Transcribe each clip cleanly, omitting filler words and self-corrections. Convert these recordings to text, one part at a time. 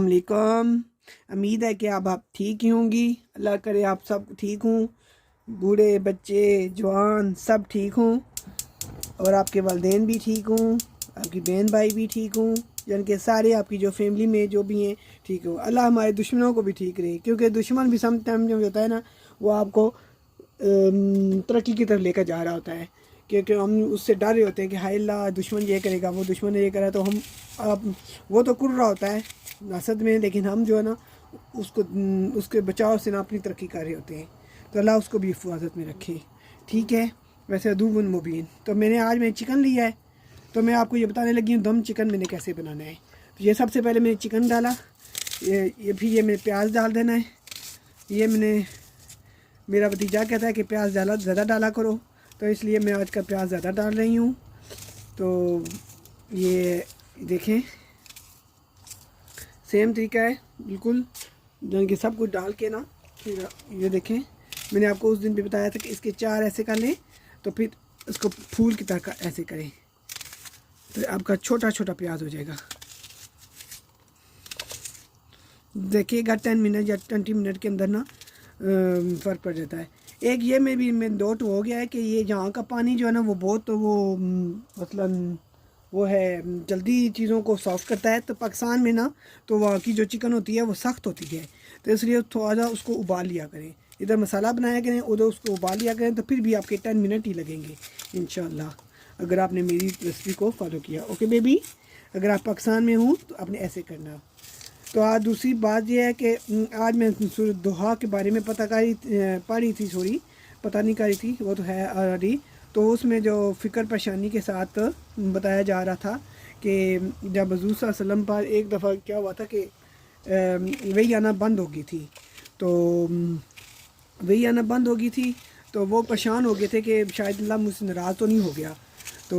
अस्सलाम वालेकुम। उम्मीद है कि आप ठीक ही होंगी। अल्लाह करे आप सब ठीक हों, बूढ़े बच्चे जवान सब ठीक हों और आपके वालिदैन भी ठीक हों, आपकी बहन भाई भी ठीक हों, यानी कि सारे आपकी जो फैमिली में जो भी हैं ठीक हो। अल्लाह हमारे दुश्मनों को भी ठीक रहे, क्योंकि दुश्मन भी सम टाइम जो होता है ना वो आपको तरक्की की तरफ लेकर जा रहा होता है, क्योंकि हम उससे डर रहे होते हैं कि हाय अल्लाह दुश्मन ये करेगा, वो दुश्मन ये करा, तो हम अब वो तो कुर रहा होता है नसद में, लेकिन हम जो है ना उसको उसके बचाव से ना अपनी तरक्की कर रहे होते हैं। तो अल्लाह उसको भी हिफाजत में रखे, ठीक है। वैसे अदूबुन मुबीन। तो मैंने चिकन लिया है, तो मैं आपको ये बताने लगी हूँ दम चिकन मैंने कैसे बनाना है। तो ये सबसे पहले मैंने चिकन डाला, ये फिर ये मैंने प्याज डाल देना है। ये मेरा भतीजा कहता है कि प्याज ज़्यादा डाला करो, तो इसलिए मैं आज का प्याज ज़्यादा डाल रही हूँ। तो ये देखें सेम तरीका है बिल्कुल, जो कि सब कुछ डाल के ना फिर ये देखें मैंने आपको उस दिन भी बताया था कि इसके 4 ऐसे कर लें, तो फिर इसको फूल की तरह ऐसे करें, तो आपका छोटा छोटा प्याज हो जाएगा। देखिएगा 10 मिनट या 20 मिनट के अंदर ना फ़र्क पड़ जाता है। एक ये में डोट हो गया है कि ये यहाँ का पानी जो है ना वो बहुत वो मतलब वो है जल्दी चीज़ों को सॉफ्ट करता है। तो पाकिस्तान में ना तो वहाँ की जो चिकन होती है वो सख्त होती है, तो इसलिए थोड़ा उसको उबाल लिया करें। इधर मसाला बनाया करें, उधर उसको उबाल लिया करें, तो फिर भी आपके 10 मिनट ही लगेंगे इंशाल्लाह, अगर आपने मेरी रेसिपी को फॉलो किया। ओके बेबी, अगर आप पाकिस्तान में हूँ तो आपने ऐसे करना। तो आज दूसरी बात यह है कि आज मैं सूरत दुहा के बारे में पढ़ी थी, सॉरी पता नहीं करी थी, वो तो है ऑलरेडी। तो उसमें जो फ़िक्र परेशानी के साथ बताया जा रहा था कि जब हुज़ूर सल्लल्लाहु अलैहि वसल्लम पर एक दफ़ा क्या हुआ था कि वही आना बंद हो गई थी, तो वही आना बंद हो गई थी, तो वो परेशान हो गए थे कि शायद अल्लाह मुझसे नाराज़ तो नहीं हो गया, तो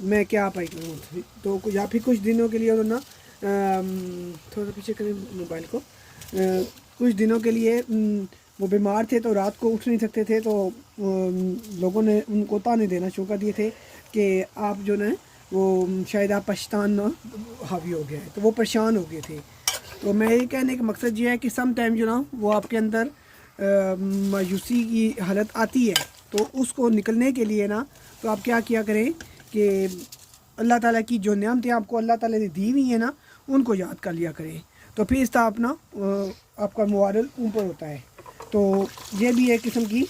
मैं क्या पाई करूँ। तो या फिर कुछ दिनों के लिए उन्होंने थोड़ा पीछे करें मोबाइल को, कुछ दिनों के लिए वो बीमार थे, तो रात को उठ नहीं सकते थे, तो लोगों ने उनको ताने देना शुरू कर दिए थे कि आप जो ना वो शायद आप पछतान हावी हो गया है, तो वो परेशान हो गए थे। तो मैं ये कहने का मकसद ये है कि सम टाइम जो ना वो आपके अंदर मायूसी की हालत आती है, तो उसको निकलने के लिए ना तो आप क्या किया करें कि अल्लाह ताला की जो नेमतें आपको अल्लाह ताला ने दी हुई है ना उनको याद कर लिया करें, तो फिर इसका अपना आपका मोरल ऊपर होता है। तो ये भी एक किस्म की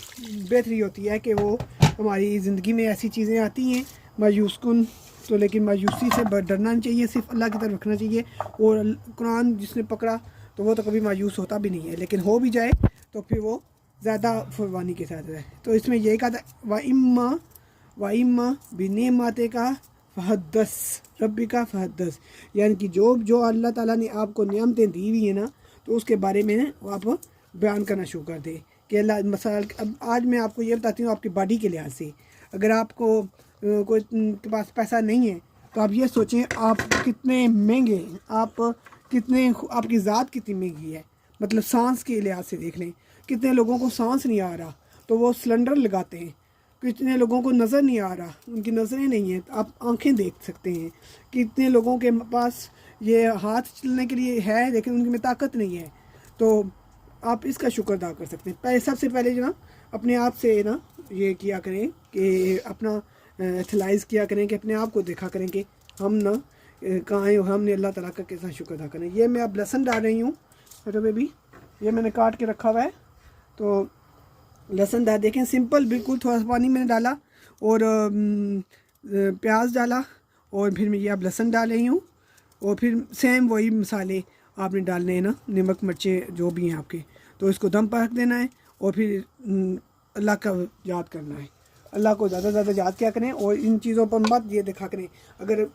बेहतरी होती है कि वो हमारी ज़िंदगी में ऐसी चीज़ें आती हैं मायूस कुन, तो लेकिन मायूसी से डरना नहीं चाहिए, सिर्फ अल्लाह की तरफ रखना चाहिए। और कुरान जिसने पकड़ा तो वो तो कभी मायूस होता भी नहीं है, लेकिन हो भी जाए तो फिर वो ज़्यादा फुरवानी के साथ है। तो इसमें यही कहा था वाइम्मा बिनेमाते का फ़हदस रब्बी का फ़हदस, यानी कि जो अल्लाह ताला ने आपको नियामतें दी हुई हैं ना तो उसके बारे में आप बयान करना शुरू कर दें कि अल्लाह मसाल। अब आज मैं आपको ये बताती हूँ आपकी बॉडी के लिहाज से, अगर आपको कोई के पास पैसा नहीं है तो आप ये सोचें आप कितने महंगे हैं, आप कितने आपकी ज़ात कितनी महंगी है। मतलब सांस के लिहाज से देख लें, कितने लोगों को सांस नहीं आ रहा तो वो सिलेंडर लगाते हैं, कितने लोगों को नज़र नहीं आ रहा उनकी नज़रें नहीं हैं, तो आप आंखें देख सकते हैं। कितने लोगों के पास ये हाथ चलने के लिए है लेकिन उनकी में ताकत नहीं है, तो आप इसका शुक्र अदा कर सकते हैं। सबसे पहले जो ना अपने आप से ना ये किया करें कि अपना एथलाइज़ किया करें कि अपने आप को देखा करें कि हम ना कहाँ हैं, हमने अल्लाह ताला का कैसा शुक्र अदा करें। ये मैं अब लहसुन डाल रही हूँ, तो बेबी ये मैंने काट के रखा हुआ है, तो लहसुन डाल देखें सिंपल बिल्कुल, थोड़ा सा पानी मैंने डाला और प्याज डाला और फिर मैं ये अब लहसुन डाल रही हूँ, और फिर सेम वही मसाले आपने डालने हैं ना, नमक मिर्चे जो भी हैं आपके, तो इसको दम पर रख देना है और फिर अल्लाह का याद करना है। अल्लाह को ज़्यादा से ज़्यादा याद क्या करें और इन चीज़ों पर मत ये देखा करें। अगर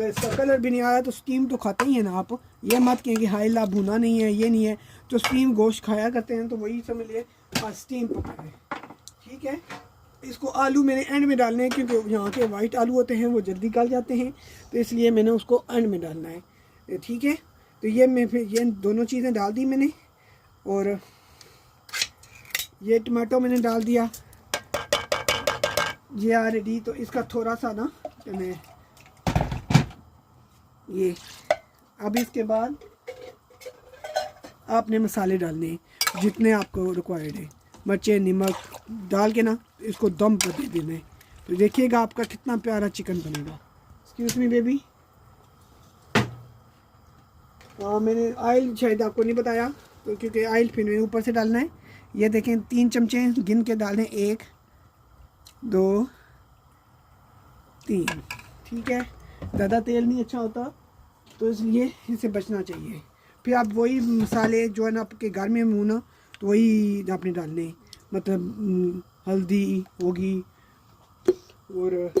इसका कलर भी नहीं आया तो स्टीम तो खाते ही हैं ना आप, ये मत कहें कि हाय ला भुना नहीं है ये नहीं है, तो स्टीम गोश्त खाया करते हैं, तो वही समझ लिए स्टीम पका है, ठीक है। इसको आलू मैंने एंड में डालने हैं क्योंकि यहाँ के वाइट आलू होते हैं वो जल्दी गल जाते हैं, तो इसलिए मैंने उसको एंड में डालना है, ठीक है। तो ये मैं फिर ये दोनों चीज़ें डाल दी मैंने, और ये टमाटो मैंने डाल दिया, ये ऑलरेडी। तो इसका थोड़ा सा ना मैं ये अब इसके बाद आपने मसाले डालने हैं जितने आपको रिक्वायर्ड है, मिर्चें नमक डाल के ना इसको दम पर दे देना है। तो देखिएगा आपका कितना प्यारा चिकन बनेगा। एक्सक्यूज मी बेबी, मैंने ऑयल शायद आपको नहीं बताया, तो क्योंकि ऑयल फिर मैंने ऊपर से डालना है। ये देखें 3 चमचे गिन के डालें, 1 2 3, ठीक है। ज़्यादा तेल नहीं अच्छा होता, तो इसलिए इसे बचना चाहिए। फिर आप वही मसाले जो है ना आपके घर में हो ना, तो वही आपने डालने, मतलब हल्दी होगी और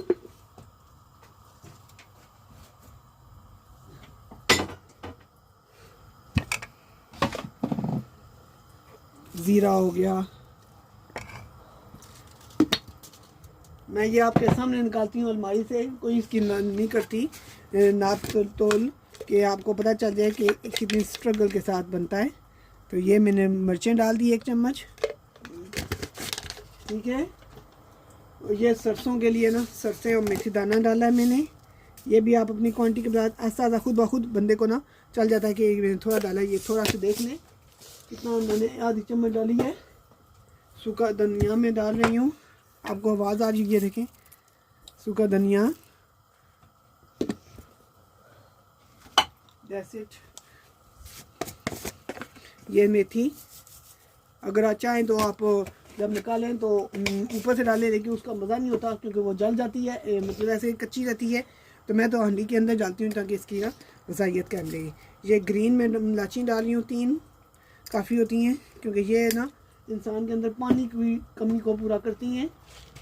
ज़ीरा हो गया। मैं ये आपके सामने निकालती हूँ अलमारी से, कोई इसकी नहीं करती नाप तोल कि आपको पता चल जाए कि कितनी स्ट्रगल के साथ बनता है। तो ये मैंने मिर्चें डाल दी 1 चम्मच, ठीक है। और ये सरसों के लिए ना सरसों और मेथी दाना डाला है मैंने। ये भी आप अपनी क्वांटिटी के बाद ऐसा खुद ब खुद बंदे को ना चल जाता है कि मैंने थोड़ा डाला। ये थोड़ा सा देख लें कितना, मैंने आधी चम्मच डाली है। सूखा धनिया में डाल रही हूँ, आपको आवाज़ आ रही है, देखें सूखा धनिया, दैट्स इट। ये मेथी अगर आप चाहें तो आप जब निकालें तो ऊपर से डालें, लेकिन उसका मज़ा नहीं होता क्योंकि वो जल जाती है, मतलब ऐसे कच्ची रहती है। तो मैं तो हंडी के अंदर डालती हूँ ताकि इसकी ना गज़ाइयत कायम रहे। ये ग्रीन में इलायची डाल रही हूँ 3, काफ़ी होती हैं क्योंकि ये ना इंसान के अंदर पानी की कमी को पूरा करती हैं।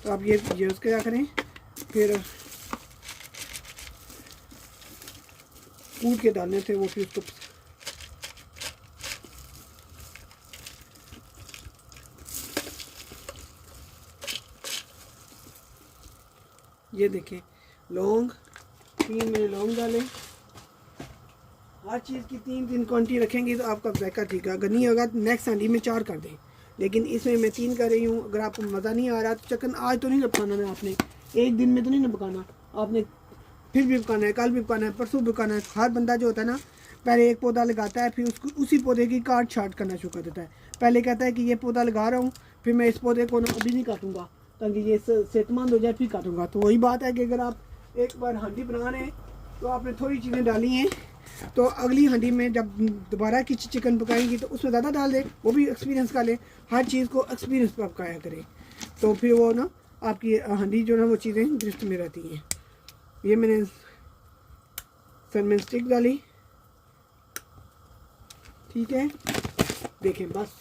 तो आप ये यूज़ क्या करें, फिर कूट के डालने थे वो, फिर उसको ये देखें लौंग, 3 मैंने लौंग डाले। हर चीज़ की 3 क्वांटिटी रखेंगे तो आपका जायका ठीक है। अगर नहीं होगा तो नेक्स्ट हांडी में 4 कर दें, लेकिन इसमें मैं 3 कर रही हूँ। अगर आपको मज़ा नहीं आ रहा तो चिकन आज तो नहीं ना पकाना है, आपने एक दिन में तो नहीं ना पकाना, आपने फिर भी पकाना है, कल भी पकाना है, परसों भी पकाना है। हर बंदा जो होता है ना पहले एक पौधा लगाता है, फिर उसको उसी पौधे की काट छाट करना शुरू कर देता है। पहले कहता है कि ये पौधा लगा रहा हूँ, फिर मैं इस पौधे को ना अभी नहीं काटूँगा ताकि ये सेहतमंद हो जाए, फिर काटूँगा। तो वही बात है कि अगर आप एक बार हांडी बना रहे हैं तो आपने थोड़ी चीज़ें डाली हैं, तो अगली हांडी में जब दोबारा की चिकन पकाएंगी तो उसमें ज़्यादा डाल दें, वो भी एक्सपीरियंस का लें। हर चीज़ को एक्सपीरियंस पर पकाया करें, तो फिर वो ना आपकी हांडी जो ना वो चीज़ें दुरुस्त में रहती हैं। ये मैंने सनमेन स्टिक डाली, ठीक है। देखें बस,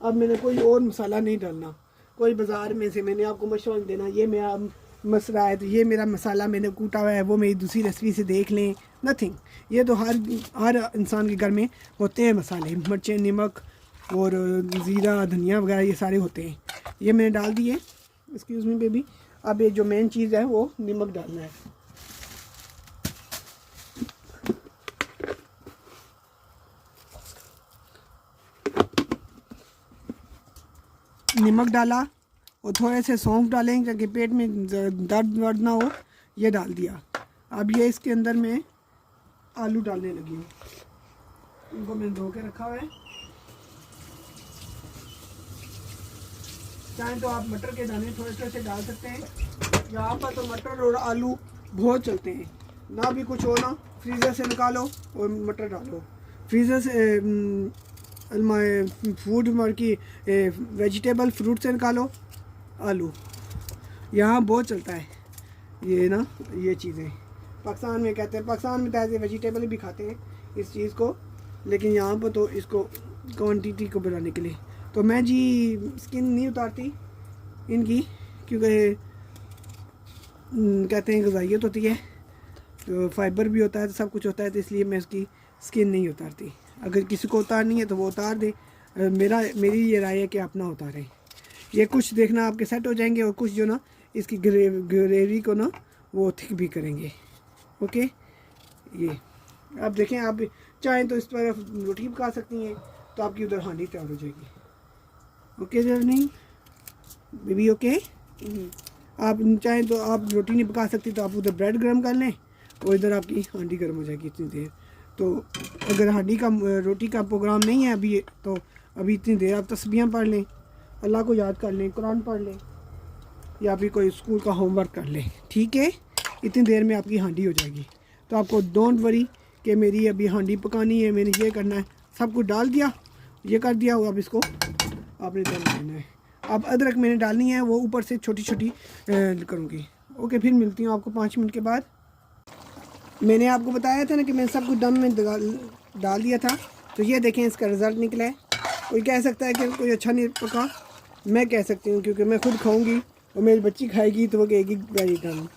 अब मैंने कोई और मसाला नहीं डालना, कोई बाज़ार में से मैंने आपको मशवरा देना ये मेरा मसला है तो ये मेरा मसाला मैंने कूटा हुआ है, वो मेरी दूसरी रेसिपी से देख लें, नथिंग। ये तो हर इंसान के घर में होते हैं मसाले, मिर्चें नमक और ज़ीरा धनिया वगैरह ये सारे होते हैं। ये मैंने डाल दिए, एक्सक्यूज़ मी बेबी। अब ये जो मेन चीज़ है वो नमक डालना है। नमक डाला और थोड़े से सौंफ डालेंगे ताकि पेट में दर्द वर्द ना हो, ये डाल दिया। अब ये इसके अंदर मैं आलू डालने लगी हूँ, इनको मैंने धो के रखा हुआ है। चाहे तो आप मटर के दाने थोड़े थोड़े से डाल सकते हैं, यहाँ पर तो मटर और आलू बहुत चलते हैं। ना भी कुछ हो ना फ्रीज़र से निकालो और मटर डालो, फ्रीज़र से फूड की वेजिटेबल फ्रूट से निकालो आलू, यहाँ बहुत चलता है ये ना ये चीज़ें। पाकिस्तान में कहते हैं, पाकिस्तान में तो ऐसे वेजिटेबल भी खाते हैं इस चीज़ को, लेकिन यहाँ पर तो इसको क्वांटिटी को बढ़ाने के लिए। तो मैं जी स्किन नहीं उतारती इनकी क्योंकि कहते हैं गज़ाइयत होती है, तो फाइबर भी होता है, तो सब कुछ होता है, तो इसलिए मैं इसकी स्किन नहीं उतारती। अगर किसी को उतारनी है तो वो उतार दे, मेरी ये राय है कि आप ना उतारें। ये कुछ देखना आपके सेट हो जाएंगे और कुछ जो ना इसकी ग्रेवी को ना वो थिक भी करेंगे। ओके, ये आप देखें, आप चाहें तो इस पर रोटी पका सकती हैं, तो आपकी उधर हांडी तैयार हो जाएगी। Okay journey baby, okay. आप चाहें तो आप रोटी नहीं पका सकती तो आप उधर ब्रेड गर्म कर लें और इधर आपकी हांडी गर्म हो जाएगी इतनी देर। तो अगर हांडी का रोटी का प्रोग्राम नहीं है अभी, तो अभी इतनी देर आप तस्बीहां पढ़ लें, अल्लाह को याद कर लें, कुरान पढ़ लें, या फिर कोई स्कूल का होमवर्क कर लें, ठीक है। इतनी देर में आपकी हांडी हो जाएगी। तो आपको डोंट वरी कि मेरी अभी हांडी पकानी है, मैंने ये करना है, सब कुछ डाल दिया, ये कर दिया। अब इसको आपने डाल देना है। अब अदरक मैंने डालनी है, वो ऊपर से छोटी छोटी करूँगी। ओके, फिर मिलती हूँ आपको 5 मिनट के बाद। मैंने आपको बताया था ना कि मैंने सब कुछ दम में डाल दिया था। तो ये देखें इसका रिज़ल्ट निकला है। कोई कह सकता है कि कोई अच्छा नहीं पका, मैं कह सकती हूँ क्योंकि मैं खुद खाऊंगी और मेरी बच्ची खाएगी तो वो कहेगी वेरी डन।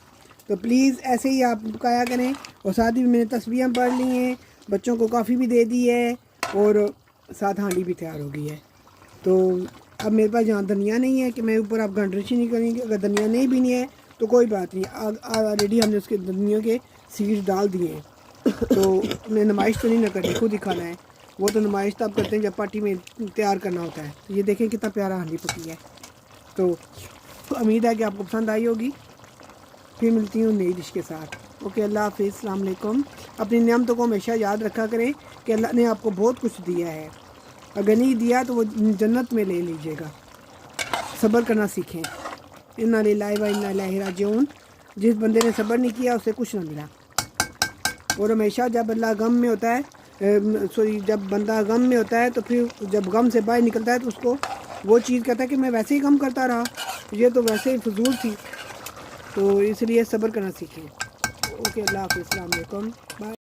तो प्लीज़ ऐसे ही आप पकाया करें। और साथ ही मैंने तस्बीहां पढ़ ली हैं, बच्चों को काफ़ी भी दे दी है और साथ हांडी भी तैयार हो गई है। तो अब मेरे पास जहाँ धनिया नहीं है कि मैं ऊपर आप गांडरची नहीं करेंगे, अगर धनिया नहीं भी नहीं है तो कोई बात नहीं, ऑलरेडी हमने उसके धनिया के सीड्स डाल दिए हैं। तो मैं नुमाइश तो नहीं ना करती, खुद ही खाना है। वो तो नुमाइश तब करते हैं जब पार्टी में तैयार करना होता है। तो ये देखें कितना प्यारा हांडी पकी है। तो उम्मीद है कि आपको पसंद आई होगी। फिर मिलती हूँ नई डिश के साथ। ओके, अल्लाह हाफिज़, अस्सलाम वालेकुम। अपनी नियामतों को हमेशा याद रखा करें कि अल्लाह ने आपको बहुत कुछ दिया है, अगर नहीं दिया तो वो जन्नत में ले लीजिएगा। सब्र करना सीखें। इन्ना लिल्लाहि व इन्ना इलैहि राजिऊन। जिस बंदे ने सब्र नहीं किया उसे कुछ ना मिला। और हमेशा जब अल्लाह गम में होता है, जब बंदा गम में होता है तो फिर जब गम से बाहर निकलता है तो उसको वो चीज़ कहता है कि मैं वैसे ही गम करता रहा, ये तो वैसे ही फजूल थी। तो इसलिए सब्र करना सीखें। ओके, अल्लाह हाफिज़, अस्सलाम वालेकुम, बाय।